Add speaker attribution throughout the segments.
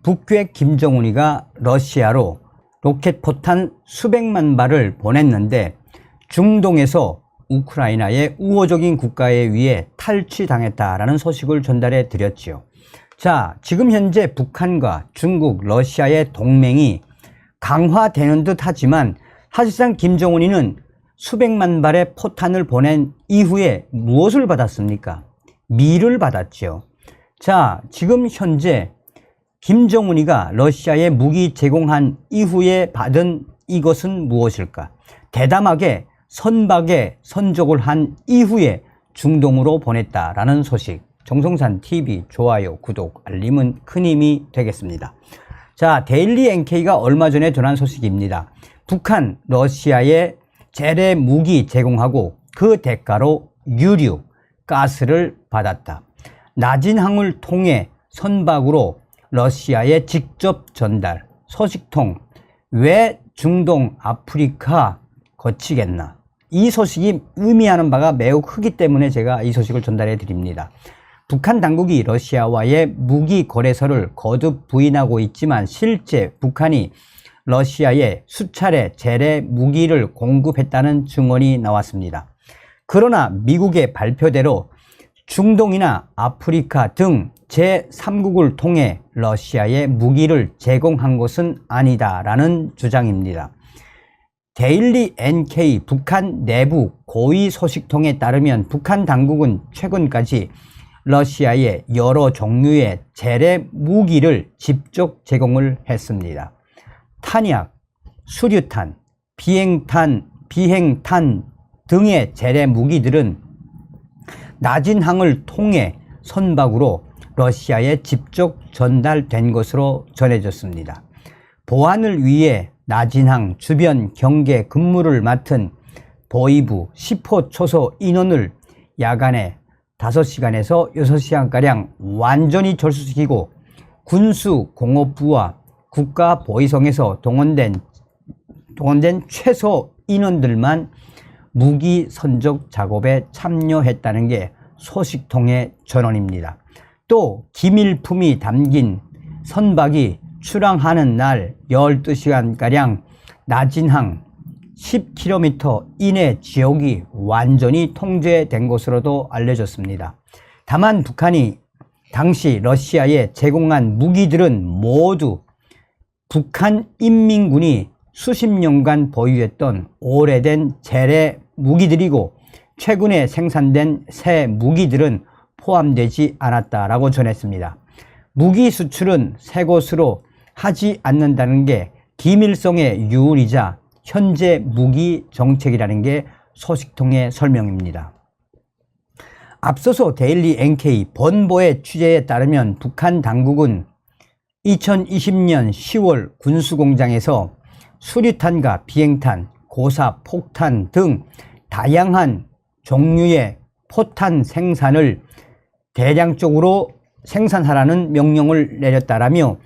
Speaker 1: 북괴 김정은이가 러시아로 로켓 포탄 수백만 발을 보냈는데 중동에서 우크라이나의 우호적인 국가에 의해 탈취당했다라는 소식을 전달해 드렸지요. 자, 지금 현재 북한과 중국, 러시아의 동맹이 강화되는 듯 하지만 사실상 김정은이는 수백만 발의 포탄을 보낸 이후에 무엇을 받았습니까? 미를 받았죠. 자, 지금 현재 김정은이가 러시아에 무기 제공한 이후에 받은 이것은 무엇일까? 대담하게 선박에 선적을 한 이후에 중동으로 보냈다라는 소식. 정성산TV 좋아요, 구독, 알림은 큰 힘이 되겠습니다. 자, 데일리 NK가 얼마 전에 전한 소식입니다. 북한, 러시아에 재래 무기 제공하고 그 대가로 유류, 가스를 받았다. 낮은 항을 통해 선박으로 러시아에 직접 전달. 소식통, 왜 중동, 아프리카 거치겠나? 이 소식이 의미하는 바가 매우 크기 때문에 제가 이 소식을 전달해 드립니다. 북한 당국이 러시아와의 무기 거래서를 거듭 부인하고 있지만 실제 북한이 러시아에 수차례 재래 무기를 공급했다는 증언이 나왔습니다. 그러나 미국의 발표대로 중동이나 아프리카 등 제3국을 통해 러시아에 무기를 제공한 것은 아니다라는 주장입니다. 데일리 NK 북한 내부 고위 소식통에 따르면 북한 당국은 최근까지 러시아에 여러 종류의 재래 무기를 직접 제공을 했습니다. 탄약, 수류탄, 비행탄 등의 재래 무기들은 낮은 항을 통해 선박으로 러시아에 직접 전달된 것으로 전해졌습니다. 보안을 위해 낮은 항 주변 경계 근무를 맡은 보위부 10호 초소 인원을 야간에 5시간에서 6시간가량 완전히 절수시키고 군수공업부와 국가보위성에서 동원된 최소 인원들만 무기 선적 작업에 참여했다는 게 소식통의 전언입니다. 또 기밀품이 담긴 선박이 출항하는 날 12시간가량 낮은 항 10km 이내 지역이 완전히 통제된 것으로도 알려졌습니다. 다만 북한이 당시 러시아에 제공한 무기들은 모두 북한 인민군이 수십 년간 보유했던 오래된 재래 무기들이고 최근에 생산된 새 무기들은 포함되지 않았다라고 전했습니다. 무기 수출은 새 곳으로 하지 않는다는 게 기밀성의 유언이자 현재 무기 정책이라는 게 소식통의 설명입니다. 앞서서 데일리 NK 본보의 취재에 따르면 북한 당국은 2020년 10월 군수공장에서 수류탄과 비행탄, 고사 폭탄 등 다양한 종류의 포탄 생산을 대량적으로 생산하라는 명령을 내렸다라며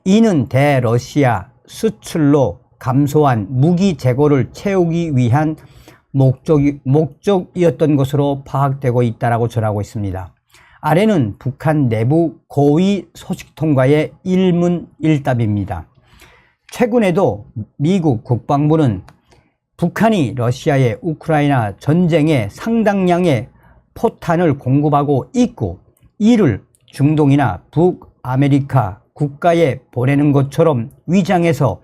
Speaker 1: 이는 대러시아 수출로 감소한 무기 재고를 채우기 위한 목적이었던 것으로 파악되고 있다고 전하고 있습니다. 아래는 북한 내부 고위 소식통과의 일문일답입니다. 최근에도 미국 국방부는 북한이 러시아의 우크라이나 전쟁에 상당량의 포탄을 공급하고 있고 이를 중동이나 북아메리카 국가에 보내는 것처럼 위장해서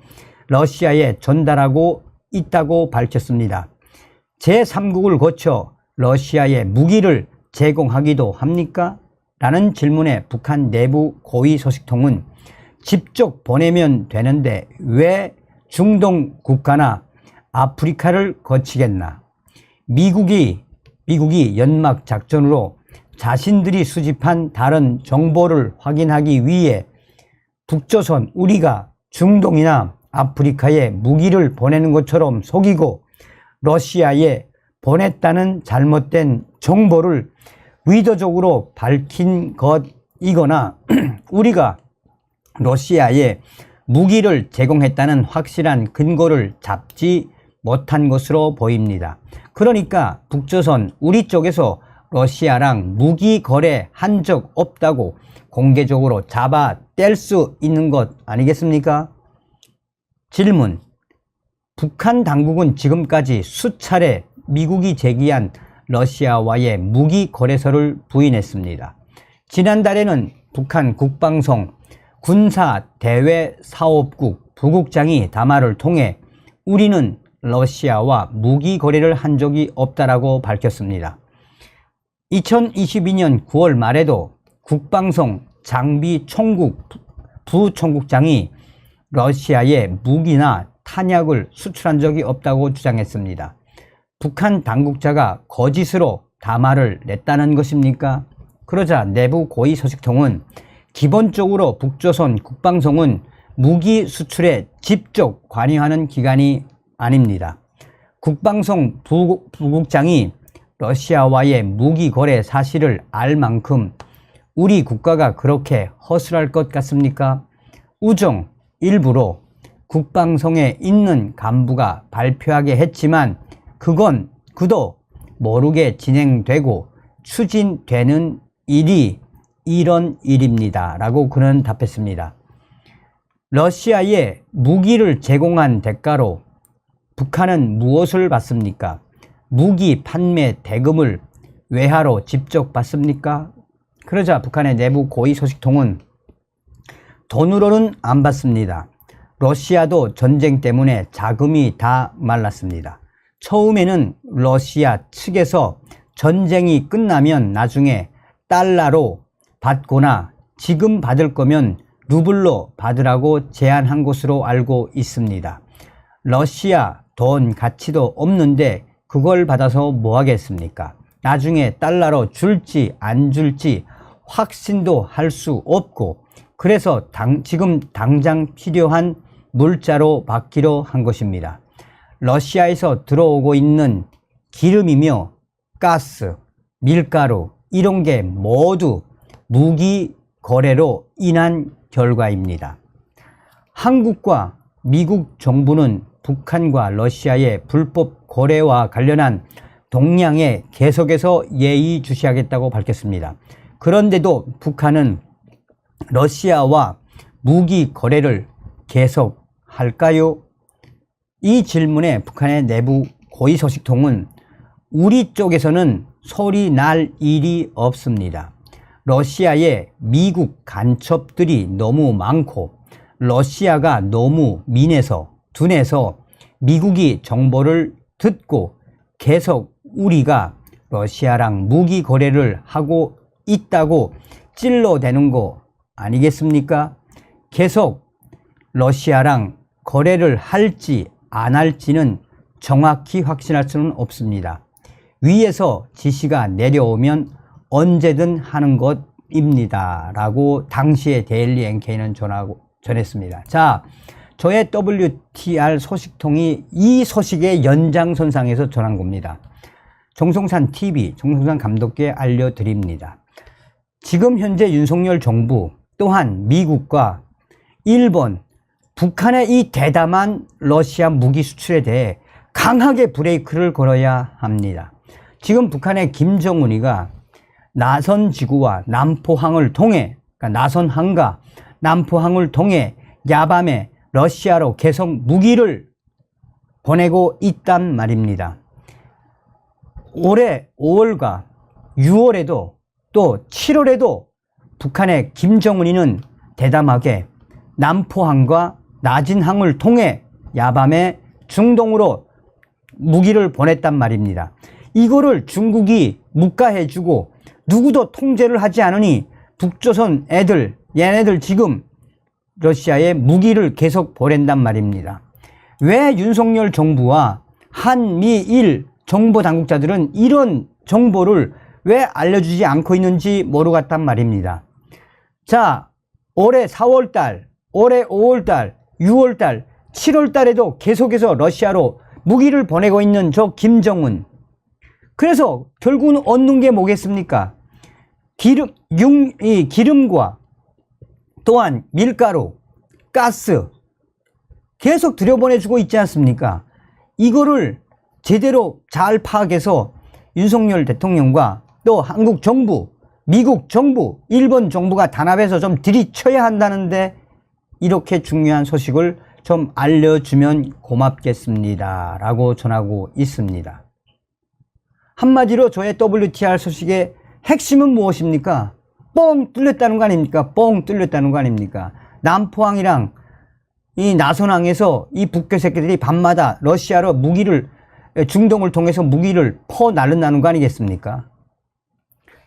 Speaker 1: 러시아에 전달하고 있다고 밝혔습니다. 제3국을 거쳐 러시아에 무기를 제공하기도 합니까? 라는 질문에 북한 내부 고위 소식통은 직접 보내면 되는데 왜 중동 국가나 아프리카를 거치겠나? 미국이 연막 작전으로 자신들이 수집한 다른 정보를 확인하기 위해 북조선 우리가 중동이나 아프리카에 무기를 보내는 것처럼 속이고 러시아에 보냈다는 잘못된 정보를 의도적으로 밝힌 것이거나 우리가 러시아에 무기를 제공했다는 확실한 근거를 잡지 못한 것으로 보입니다. 그러니까 북조선 우리 쪽에서 러시아랑 무기 거래한 적 없다고 공개적으로 잡아 뗄 수 있는 것 아니겠습니까? 질문. 북한 당국은 지금까지 수차례 미국이 제기한 러시아와의 무기 거래서를 부인했습니다. 지난달에는 북한 국방성 군사대외사업국 부국장이 담화를 통해 우리는 러시아와 무기 거래를 한 적이 없다라고 밝혔습니다. 2022년 9월 말에도 국방성 장비총국 부총국장이 러시아에 무기나 탄약을 수출한 적이 없다고 주장했습니다. 북한 당국자가 거짓으로 담화를 냈다는 것입니까? 그러자 내부 고위 소식통은 기본적으로 북조선 국방성은 무기 수출에 직접 관여하는 기관이 아닙니다. 국방성 부국장이 러시아와의 무기 거래 사실을 알 만큼 우리 국가가 그렇게 허술할 것 같습니까? 우정 일부러 국방성에 있는 간부가 발표하게 했지만 그도 모르게 진행되고 추진되는 일이 이런 일입니다 라고 그는 답했습니다. 러시아에 무기를 제공한 대가로 북한은 무엇을 받습니까? 무기 판매 대금을 외화로 직접 받습니까? 그러자 북한의 내부 고위 소식통은 돈으로는 안 받습니다. 러시아도 전쟁 때문에 자금이 다 말랐습니다. 처음에는 러시아 측에서 전쟁이 끝나면 나중에 달러로 받거나 지금 받을 거면 루블로 받으라고 제안한 것으로 알고 있습니다. 러시아 돈 가치도 없는데 그걸 받아서 뭐 하겠습니까? 나중에 달러로 줄지 안 줄지 확신도 할 수 없고 그래서 지금 당장 필요한 물자로 받기로 한 것입니다. 러시아에서 들어오고 있는 기름이며 가스, 밀가루 이런 게 모두 무기 거래로 인한 결과입니다. 한국과 미국 정부는 북한과 러시아의 불법 거래와 관련한 동향에 계속해서 예의주시하겠다고 밝혔습니다. 그런데도 북한은 러시아와 무기 거래를 계속할까요? 이 질문에 북한의 내부 고위 소식통은 우리 쪽에서는 소리 날 일이 없습니다. 러시아에 미국 간첩들이 너무 많고 러시아가 너무 둔해서 미국이 정보를 듣고 계속 우리가 러시아랑 무기 거래를 하고 있다고 찔러대는 거 아니겠습니까? 계속 러시아랑 거래를 할지 안 할지는 정확히 확신할 수는 없습니다. 위에서 지시가 내려오면 언제든 하는 것입니다 라고 당시에 데일리 NK는 전했습니다. 자, 저의 WTR 소식통이 이 소식의 연장선상에서 전한 겁니다. 정성산 TV, 정성산 감독께 알려드립니다. 지금 현재 윤석열 정부 또한 미국과 일본, 북한의 이 대담한 러시아 무기 수출에 대해 강하게 브레이크를 걸어야 합니다. 지금 북한의 김정은이가 나선지구와 남포항을 통해, 그러니까 나선항과 남포항을 통해 야밤에 러시아로 계속 무기를 보내고 있단 말입니다. 올해 5월과 6월에도 또 7월에도 북한의 김정은이는 대담하게 남포항과 나진항을 통해 야밤에 중동으로 무기를 보냈단 말입니다. 이거를 중국이 묵과해주고 누구도 통제를 하지 않으니 북조선 얘네들 지금 러시아에 무기를 계속 보낸단 말입니다. 왜 윤석열 정부와 한미일 정보 당국자들은 이런 정보를 왜 알려주지 않고 있는지 모르겠단 말입니다. 자, 올해 4월달, 올해 5월달, 6월달, 7월달에도 계속해서 러시아로 무기를 보내고 있는 저 김정은. 그래서 결국은 얻는 게 뭐겠습니까? 기름과 또한 밀가루, 가스 계속 들여보내주고 있지 않습니까? 이거를 제대로 잘 파악해서 윤석열 대통령과 또 한국 정부 미국 정부, 일본 정부가 단합해서 좀 들이쳐야 한다는데 이렇게 중요한 소식을 좀 알려주면 고맙겠습니다. 라고 전하고 있습니다. 한마디로 저의 WTR 소식의 핵심은 무엇입니까? 뻥 뚫렸다는 거 아닙니까? 뻥 뚫렸다는 거 아닙니까? 남포항이랑 이 나선항에서 이 북교 새끼들이 밤마다 러시아로 무기를, 중동을 통해서 무기를 퍼날른다는 거 아니겠습니까?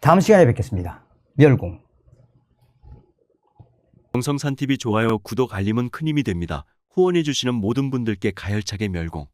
Speaker 1: 다음 시간에 뵙겠습니다. 멸공.
Speaker 2: 정성산TV 좋아요, 구독, 알림은 큰 힘이 됩니다. 후원해주시는 모든 분들께 가열차게 멸공.